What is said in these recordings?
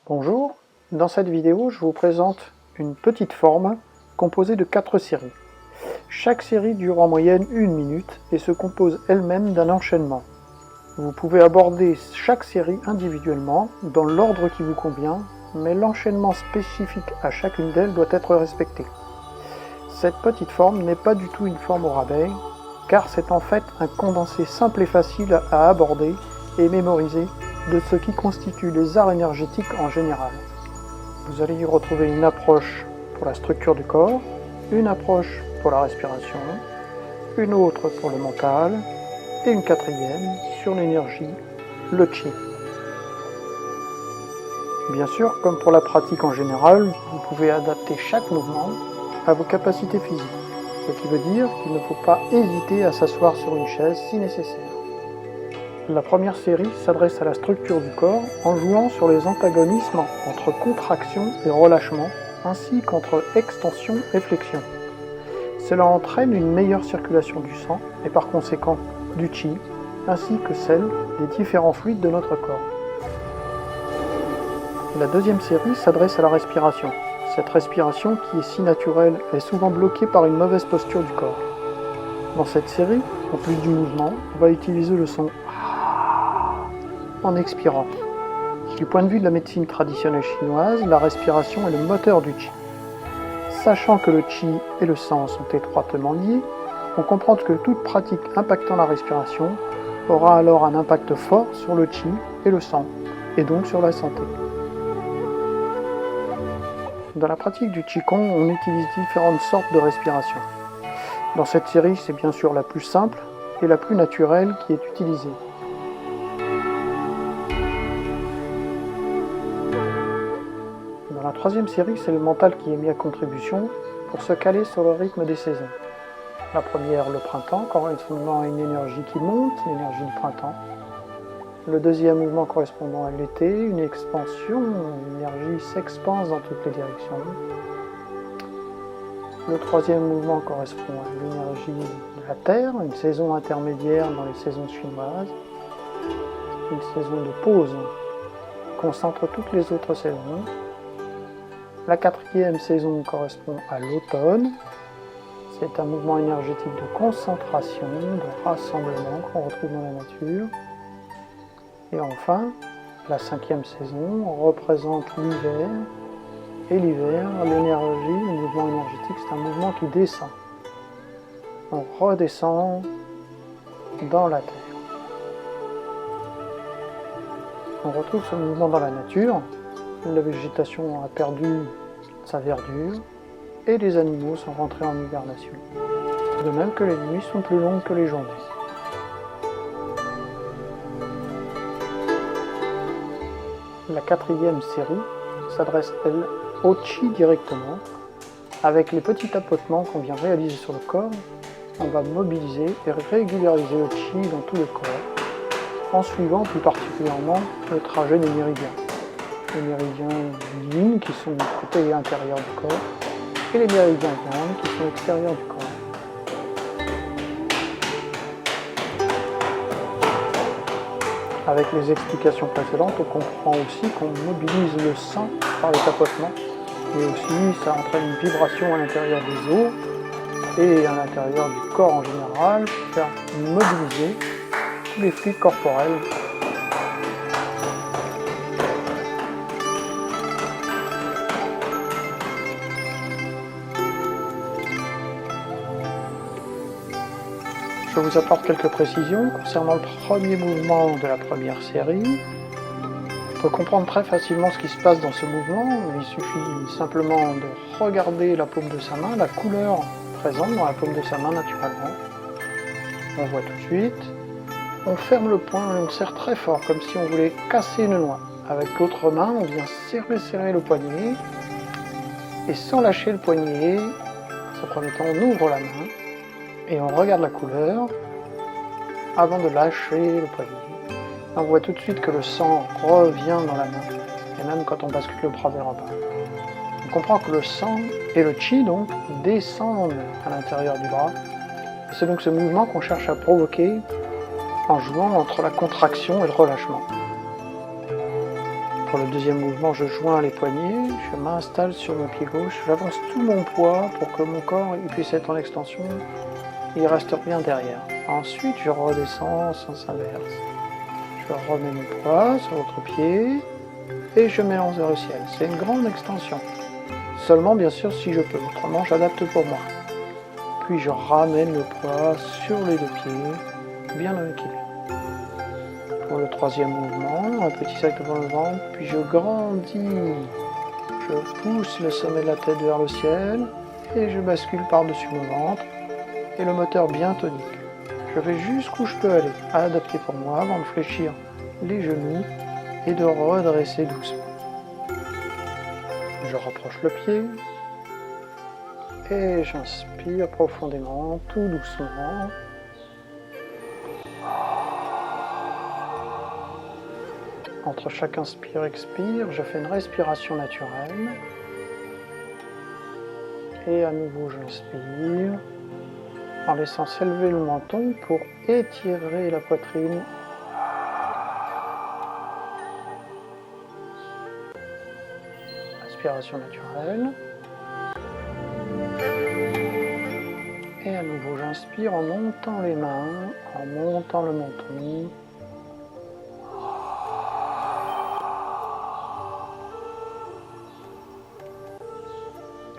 Bonjour, dans cette vidéo je vous présente une petite forme composée de 4 séries. Chaque série dure en moyenne 1 minute et se compose elle-même d'un enchaînement. Vous pouvez aborder chaque série individuellement dans l'ordre qui vous convient, mais l'enchaînement spécifique à chacune d'elles doit être respecté. Cette petite forme n'est pas du tout une forme au rabais, car c'est en fait un condensé simple et facile à aborder et mémoriser de ce qui constitue les arts énergétiques en général. Vous allez y retrouver une approche pour la structure du corps, une approche pour la respiration, une autre pour le mental, et une quatrième sur l'énergie, le chi. Bien sûr, comme pour la pratique en général, vous pouvez adapter chaque mouvement à vos capacités physiques, ce qui veut dire qu'il ne faut pas hésiter à s'asseoir sur une chaise si nécessaire. La première série s'adresse à la structure du corps en jouant sur les antagonismes entre contraction et relâchement, ainsi qu'entre extension et flexion. Cela entraîne une meilleure circulation du sang et par conséquent du chi, ainsi que celle des différents fluides de notre corps. La deuxième série s'adresse à la respiration. Cette respiration, qui est si naturelle, est souvent bloquée par une mauvaise posture du corps. Dans cette série, en plus du mouvement, on va utiliser le son en expirant. Du point de vue de la médecine traditionnelle chinoise, la respiration est le moteur du chi. Sachant que le chi et le sang sont étroitement liés, on comprend que toute pratique impactant la respiration aura alors un impact fort sur le chi et le sang, et donc sur la santé. Dans la pratique du Qigong, on utilise différentes sortes de respiration. Dans cette série, c'est bien sûr la plus simple et la plus naturelle qui est utilisée. Dans la troisième série, c'est le mental qui est mis à contribution pour se caler sur le rythme des saisons. La première, le printemps, correspondant à une énergie qui monte, l'énergie du printemps. Le deuxième mouvement correspondant à l'été, une expansion, l'énergie s'expanse dans toutes les directions. Le troisième mouvement correspond à l'énergie de la terre, une saison intermédiaire dans les saisons chinoises. Une saison de pause concentre toutes les autres saisons. La quatrième saison correspond à l'automne. C'est un mouvement énergétique de concentration, de rassemblement qu'on retrouve dans la nature. Et enfin, la cinquième saison représente l'hiver. Et l'hiver, l'énergie, le mouvement énergétique, c'est un mouvement qui descend. On redescend dans la terre. On retrouve ce mouvement dans la nature. La végétation a perdu sa verdure et les animaux sont rentrés en hibernation. De même que les nuits sont plus longues que les journées. La quatrième série s'adresse, elle, au chi directement. Avec les petits tapotements qu'on vient réaliser sur le corps, on va mobiliser et régulariser le chi dans tout le corps, en suivant plus particulièrement le trajet des méridiens. Les méridiens yin qui sont du côté intérieur du corps, et les méridiens yang qui sont extérieurs du corps. Avec les explications précédentes, on comprend aussi qu'on mobilise le sang par les tapotements, et aussi ça entraîne une vibration à l'intérieur des os et à l'intérieur du corps en général, pour faire mobiliser tous les fluides corporels. Je vous apporte quelques précisions concernant le premier mouvement de la première série. On peut comprendre très facilement ce qui se passe dans ce mouvement. Il suffit simplement de regarder la paume de sa main, la couleur présente dans la paume de sa main naturellement. On voit tout de suite. On ferme le poing et on serre très fort, comme si on voulait casser une noix. Avec l'autre main, on vient serrer le poignet. Et sans lâcher le poignet, dans ce premier temps, on ouvre la main. Et on regarde la couleur avant de lâcher le poignet. On voit tout de suite que le sang revient dans la main, et même quand on bascule le bras vers en bas. On comprend que le sang et le chi donc descendent à l'intérieur du bras. C'est donc ce mouvement qu'on cherche à provoquer en jouant entre la contraction et le relâchement. Pour le deuxième mouvement, je joins les poignets, je m'installe sur mon pied gauche, j'avance tout mon poids pour que mon corps il puisse être en extension, il reste rien derrière. Ensuite, je redescends en sens inverse. Je remets mon poids sur l'autre pied et je m'élance vers le ciel. C'est une grande extension. Seulement, bien sûr, si je peux, autrement j'adapte pour moi. Puis je ramène le poids sur les deux pieds, bien en équilibre. Pour le troisième mouvement, un petit sac devant le ventre, puis je grandis. Je pousse le sommet de la tête vers le ciel et je bascule par-dessus mon ventre et le moteur bien tonique. Je vais jusqu'où je peux aller, à adapter pour moi avant de fléchir les genoux et de redresser doucement. Je rapproche le pied et j'inspire profondément, tout doucement. Entre chaque inspire et expire, je fais une respiration naturelle. Et à nouveau, j'inspire en laissant s'élever le menton pour étirer la poitrine. Inspiration naturelle. Et à nouveau, j'inspire en montant les mains, en montant le menton.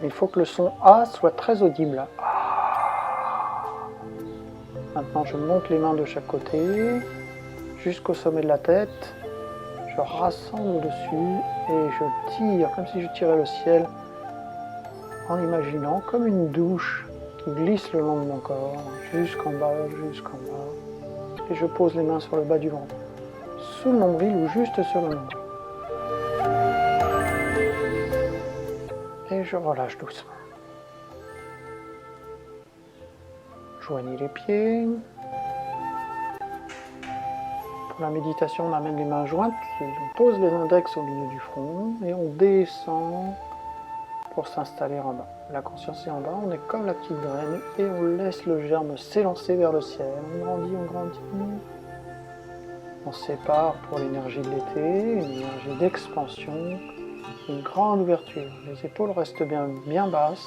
Il faut que le son A soit très audible. Maintenant, je monte les mains de chaque côté jusqu'au sommet de la tête. Je rassemble dessus et je tire, comme si je tirais le ciel, en imaginant comme une douche qui glisse le long de mon corps, jusqu'en bas. Et je pose les mains sur le bas du ventre, sous le nombril ou juste sur le nombril. Et je relâche doucement. Joignez les pieds. Pour la méditation, on amène les mains jointes, on pose les index au milieu du front et on descend pour s'installer en bas. La conscience est en bas, on est comme la petite graine et on laisse le germe s'élancer vers le ciel. On grandit, on grandit. On se sépare pour l'énergie de l'été, une énergie d'expansion, une grande ouverture. Les épaules restent bien basses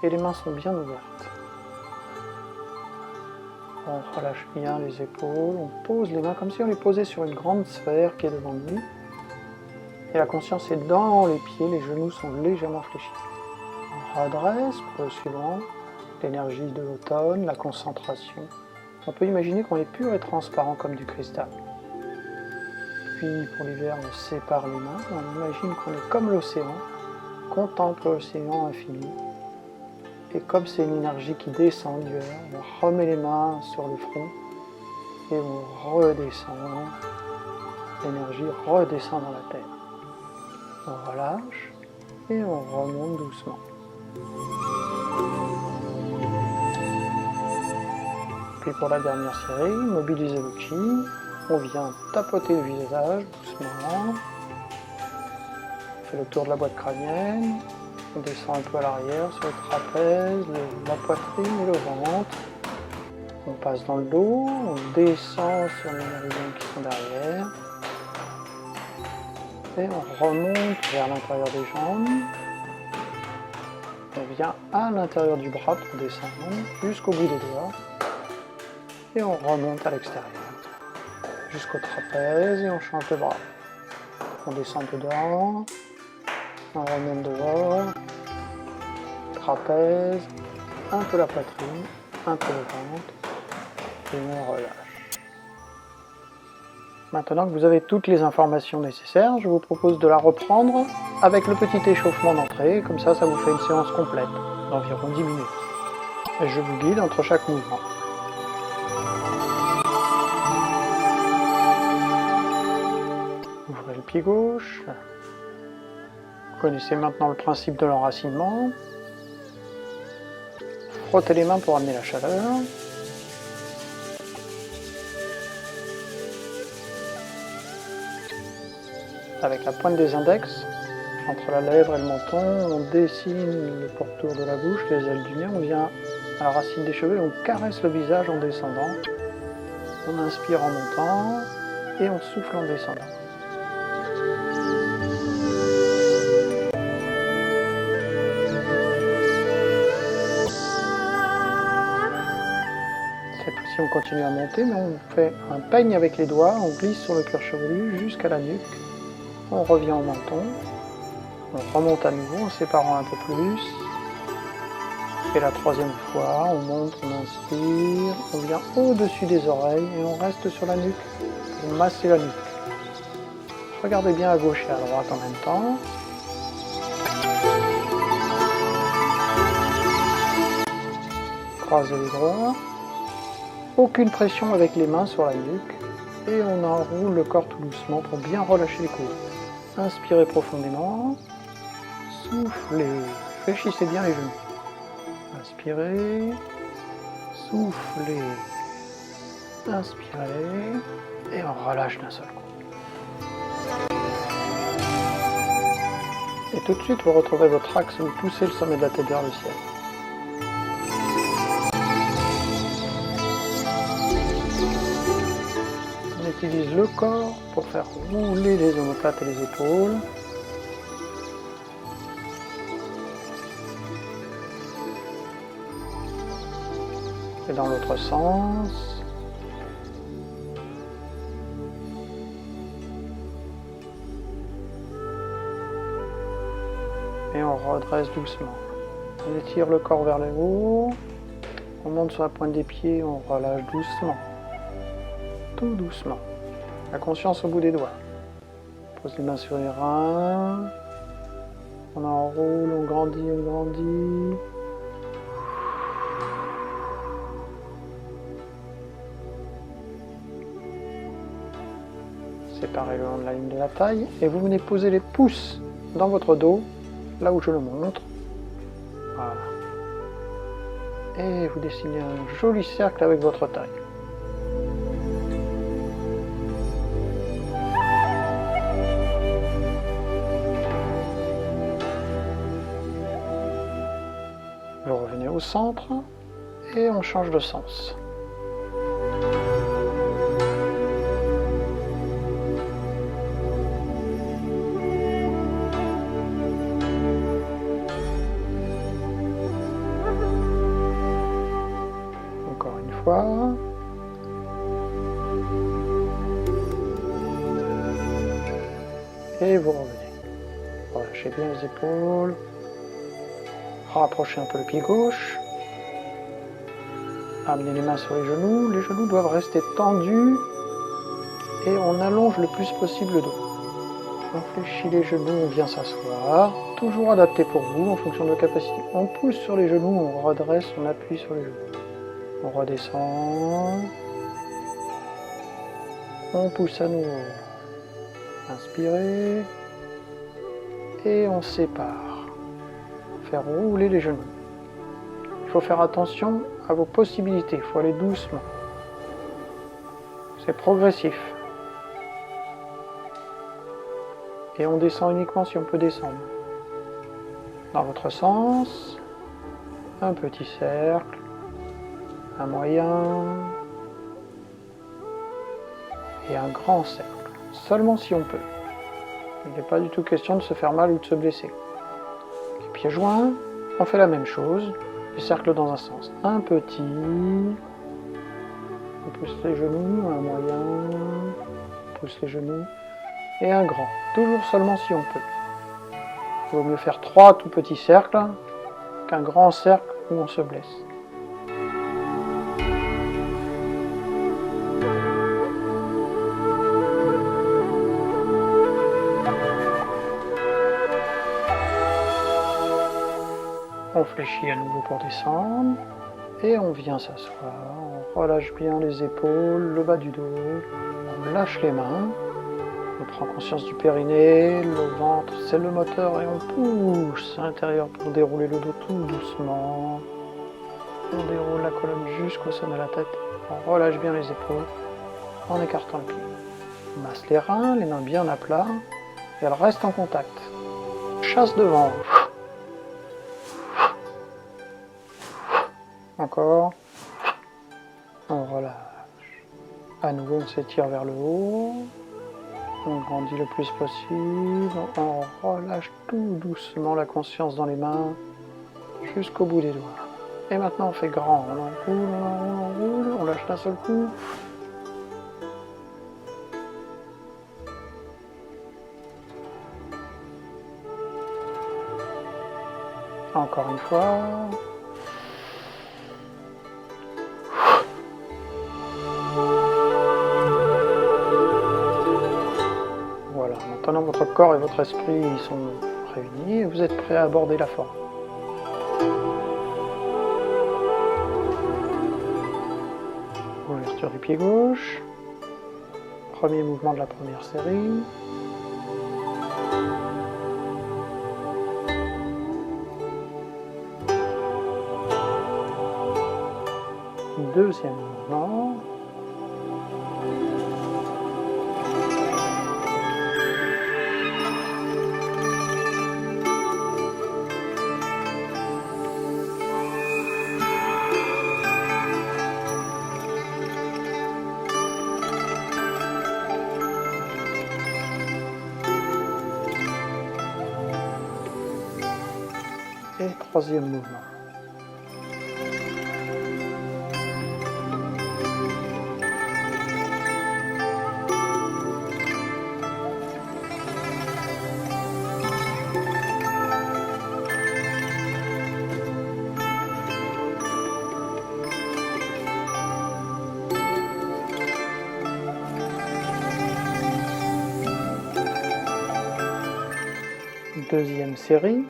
et les mains sont bien ouvertes. On relâche bien les épaules, on pose les mains comme si on les posait sur une grande sphère qui est devant nous. Et la conscience est dans les pieds, les genoux sont légèrement fléchis. On redresse pour le suivant, l'énergie de l'automne, la concentration. On peut imaginer qu'on est pur et transparent comme du cristal. Puis pour l'hiver, on sépare les mains, on imagine qu'on est comme l'océan, contemple l'océan infini. Et comme c'est une énergie qui descend l'hiver, on remet les mains sur le front et on redescend. L'énergie redescend dans la terre. On relâche et on remonte doucement. Puis pour la dernière série, mobilisez le chi. On vient tapoter le visage doucement. On fait le tour de la boîte crânienne. On descend un peu à l'arrière sur le trapèze, la poitrine et le ventre. On passe dans le dos, on descend sur les méridiens qui sont derrière. Et on remonte vers l'intérieur des jambes. On vient à l'intérieur du bras pour descendre jusqu'au bout des doigts. Et on remonte à l'extérieur. Jusqu'au trapèze et on change le bras. On descend dedans. On remonte dehors, trapèze, un peu la poitrine, un peu le ventre, et on relâche. Maintenant que vous avez toutes les informations nécessaires, je vous propose de la reprendre avec le petit échauffement d'entrée, comme ça vous fait une séance complète, d'environ 10 minutes. Et je vous guide entre chaque mouvement. Ouvrez le pied gauche. Vous connaissez maintenant le principe de l'enracinement. Frottez les mains pour amener la chaleur. Avec la pointe des index, entre la lèvre et le menton, on dessine le pourtour de la bouche, les ailes du nez, on vient à la racine des cheveux et on caresse le visage en descendant. On inspire en montant et on souffle en descendant. tension continue à monter, mais on fait un peigne avec les doigts, on glisse sur le cuir chevelu jusqu'à la nuque, on revient au menton, on remonte à nouveau en séparant un peu plus, et la troisième fois, on monte, on inspire, on vient au-dessus des oreilles et on reste sur la nuque pour masser la nuque. Regardez bien à gauche et à droite en même temps. Croisez les doigts. Aucune pression avec les mains sur la nuque. Et on enroule le corps tout doucement pour bien relâcher les coudes. Inspirez profondément. Soufflez. Fléchissez bien les genoux. Inspirez. Soufflez. Inspirez. Et on relâche d'un seul coup. Et tout de suite, vous retrouvez votre axe, vous poussez le sommet de la tête vers le ciel. On utilise le corps pour faire rouler les omoplates et les épaules. Et dans l'autre sens. Et on redresse doucement. On étire le corps vers le haut. On monte sur la pointe des pieds, on relâche doucement. Tout doucement. La conscience au bout des doigts. On pose les mains sur les reins. On enroule, on grandit, on grandit. Séparez le long de la ligne de la taille. Et vous venez poser les pouces dans votre dos. Là où je le montre. Voilà. Et vous dessinez un joli cercle avec votre taille. Vous revenez au centre et on change de sens. Et vous revenez. Relâchez bien les épaules. Rapprochez un peu le pied gauche. Amenez les mains sur les genoux. Les genoux doivent rester tendus. Et on allonge le plus possible le dos. On fléchit les genoux, on vient s'asseoir. Toujours adapté pour vous en fonction de vos capacités. On pousse sur les genoux, on redresse, on appuie sur les genoux. On redescend. On pousse à nouveau. Inspirez. Et on sépare. Faire rouler les genoux. Il faut faire attention à vos possibilités. Il faut aller doucement. C'est progressif. Et on descend uniquement si on peut descendre. Dans votre sens, un petit cercle, un moyen et un grand cercle. Seulement si on peut. Il n'est pas du tout question de se faire mal ou de se blesser. Les pieds joints, on fait la même chose. Les cercles dans un sens. Un petit, on pousse les genoux, un moyen, on pousse les genoux, et un grand. Toujours seulement si on peut. Il vaut mieux faire 3 tout petits cercles qu'un grand cercle où on se blesse. On fléchit à nouveau pour descendre et on vient s'asseoir. On relâche bien les épaules, le bas du dos, on lâche les mains, on prend conscience du périnée, le ventre, c'est le moteur et on pousse à l'intérieur pour dérouler le dos tout doucement. On déroule la colonne jusqu'au sommet de la tête, on relâche bien les épaules en écartant le pied. On masse les reins, les mains bien à plat et elles restent en contact. Chasse devant. Encore, on relâche. À nouveau, on s'étire vers le haut. On grandit le plus possible. On relâche tout doucement la conscience dans les mains jusqu'au bout des doigts. Et maintenant, on fait grand. On enroule, on enroule, on enroule. on lâche d'un seul coup. Encore une fois. Voilà, maintenant votre corps et votre esprit sont réunis et vous êtes prêts à aborder la forme. Ouverture du pied gauche. Premier mouvement de la première série. Deuxième mouvement. Et troisième mouvement. Deuxième série.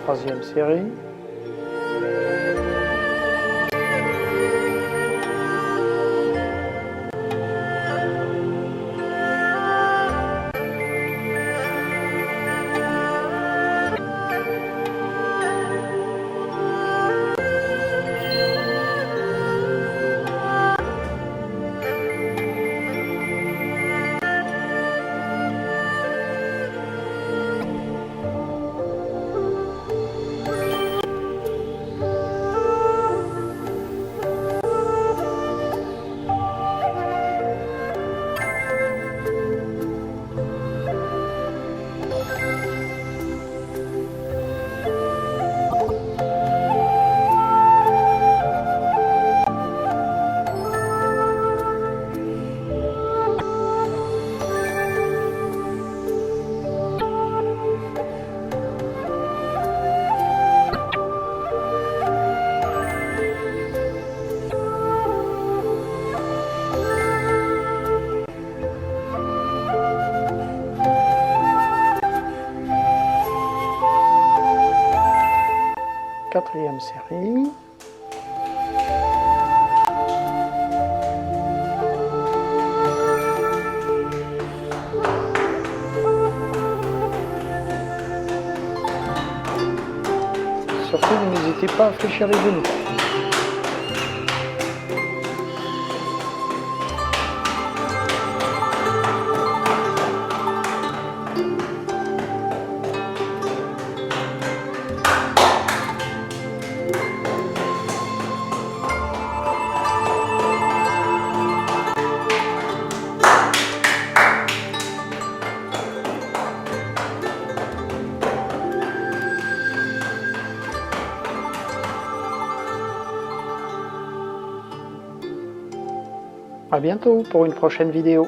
Troisième série. Quatrième série. Surtout, n'hésitez pas à fléchir les genoux. À bientôt pour une prochaine vidéo.